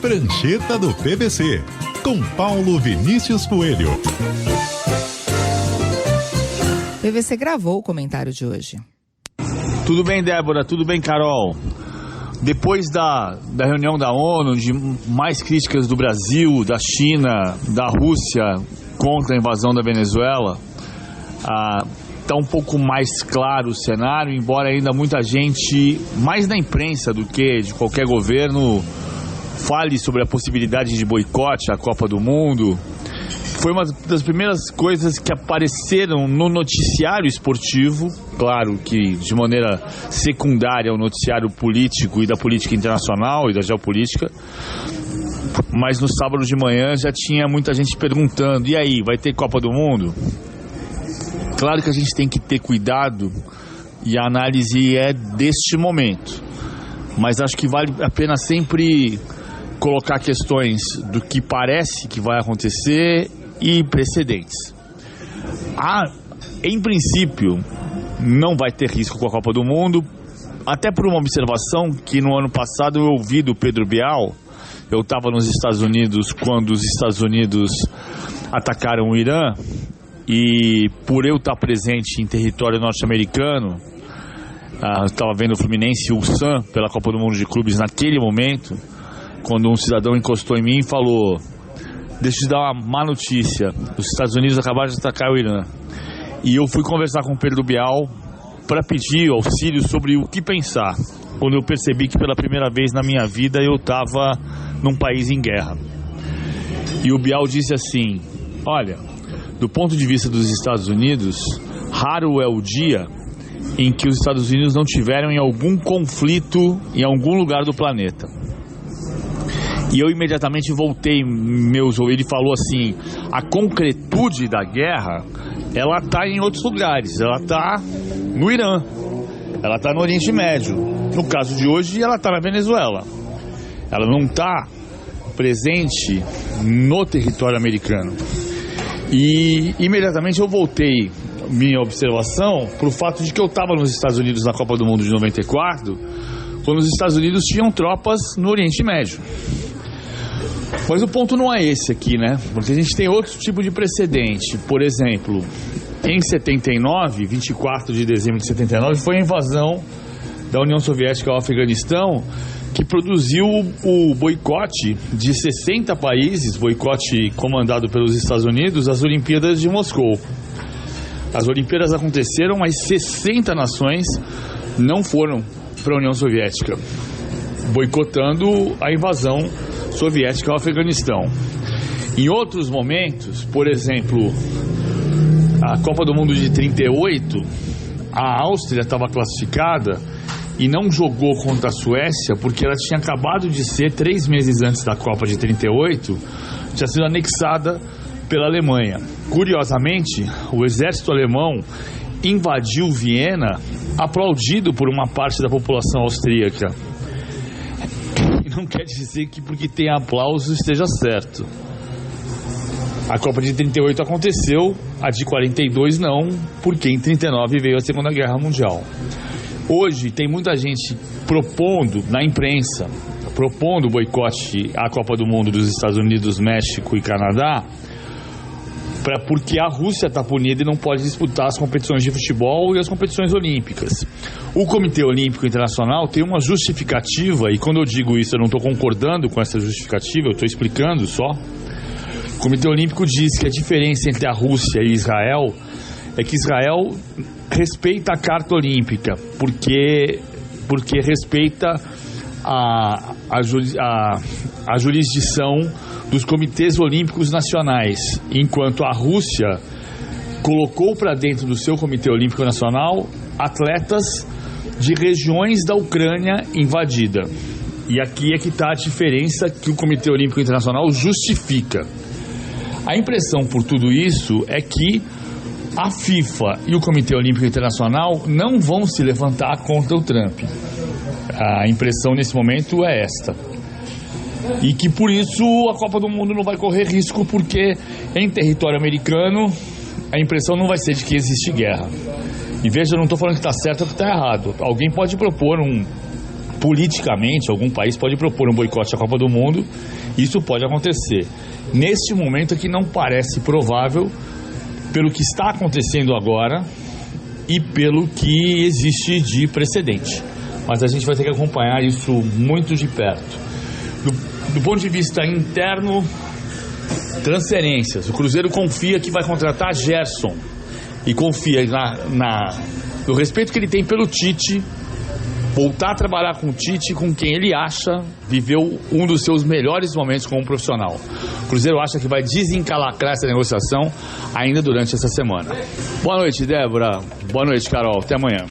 Prancheta do PVC, com Paulo Vinícius Coelho. PVC gravou o comentário de hoje. Tudo bem, Débora? Tudo bem, Carol? Depois da reunião da ONU, de mais críticas do Brasil, da China, da Rússia contra a invasão da Venezuela, está um pouco mais claro o cenário, embora ainda muita gente, mais na imprensa do que de qualquer governo, fale sobre a possibilidade de boicote à Copa do Mundo. Foi uma das primeiras coisas que apareceram no noticiário esportivo, claro que de maneira secundária ao noticiário político e da política internacional e da geopolítica, mas no sábado de manhã já tinha muita gente perguntando: e aí, vai ter Copa do Mundo? Claro que a gente tem que ter cuidado e a análise é deste momento, mas acho que vale a pena sempre colocar questões do que parece que vai acontecer e precedentes. Em princípio, não vai ter risco com a Copa do Mundo, até por uma observação que no ano passado eu ouvi do Pedro Bial. Eu estava nos Estados Unidos quando os Estados Unidos atacaram o Irã, e por eu estar presente em território norte-americano, estava vendo o Fluminense e o Ulsan pela Copa do Mundo de Clubes naquele momento, quando um cidadão encostou em mim e falou: deixa eu te dar uma má notícia, os Estados Unidos acabaram de atacar o Irã. E eu fui conversar com o Pedro Bial para pedir auxílio sobre o que pensar, quando eu percebi que pela primeira vez na minha vida eu estava num país em guerra. E o Bial disse assim: olha, do ponto de vista dos Estados Unidos, raro é o dia em que os Estados Unidos não tiveram em algum conflito em algum lugar do planeta. E eu imediatamente voltei meus ouvidos. Ele falou assim: a concretude da guerra, ela está em outros lugares. Ela está no Irã, ela está no Oriente Médio. No caso de hoje, ela está na Venezuela. Ela não está presente no território americano. E imediatamente eu voltei minha observação para o fato de que eu estava nos Estados Unidos na Copa do Mundo de 94, quando os Estados Unidos tinham tropas no Oriente Médio. Mas o ponto não é esse aqui, né? Porque a gente tem outro tipo de precedente. Por exemplo, em 79, 24 de dezembro de 79, foi a invasão da União Soviética ao Afeganistão, que produziu o boicote de 60 países, boicote comandado pelos Estados Unidos, às Olimpíadas de Moscou. As Olimpíadas aconteceram, mas 60 nações não foram para a União Soviética, boicotando a invasão soviética ao Afeganistão. Em outros momentos, por exemplo, a Copa do Mundo de 38, a Áustria estava classificada e não jogou contra a Suécia porque ela tinha acabado de ser, 3 meses antes da Copa de 38, tinha sido anexada pela Alemanha. Curiosamente, o exército alemão invadiu Viena, aplaudido por uma parte da população austríaca. E não quer dizer que porque tem aplauso esteja certo. A Copa de 38 aconteceu, a de 42 não, porque em 39 veio a Segunda Guerra Mundial. Hoje tem muita gente propondo, na imprensa, propondo o boicote à Copa do Mundo dos Estados Unidos, México e Canadá, porque a Rússia está punida e não pode disputar as competições de futebol e as competições olímpicas. O Comitê Olímpico Internacional tem uma justificativa, e quando eu digo isso eu não estou concordando com essa justificativa, eu estou explicando só. O Comitê Olímpico diz que a diferença entre a Rússia e Israel é que Israel respeita a Carta Olímpica, porque respeita a jurisdição dos comitês olímpicos nacionais, enquanto a Rússia colocou para dentro do seu Comitê Olímpico Nacional atletas de regiões da Ucrânia invadida. E aqui é que está a diferença que o Comitê Olímpico Internacional justifica. A impressão por tudo isso é que a FIFA e o Comitê Olímpico Internacional não vão se levantar contra o Trump. A impressão nesse momento é esta. E que por isso a Copa do Mundo não vai correr risco, porque em território americano a impressão não vai ser de que existe guerra. E veja, eu não estou falando que está certo ou que está errado. Alguém pode propor um politicamente, algum país pode propor um boicote à Copa do Mundo. Isso pode acontecer. Neste momento aqui não parece provável, pelo que está acontecendo agora e pelo que existe de precedente. Mas a gente vai ter que acompanhar isso muito de perto. Do ponto de vista interno, transferências. O Cruzeiro confia que vai contratar Gerson e confia no respeito que ele tem pelo Tite, voltar a trabalhar com o Tite, com quem ele acha viveu um dos seus melhores momentos como profissional. O Cruzeiro acha que vai desencalacrar essa negociação ainda durante essa semana. Boa noite, Débora. Boa noite, Carol. Até amanhã.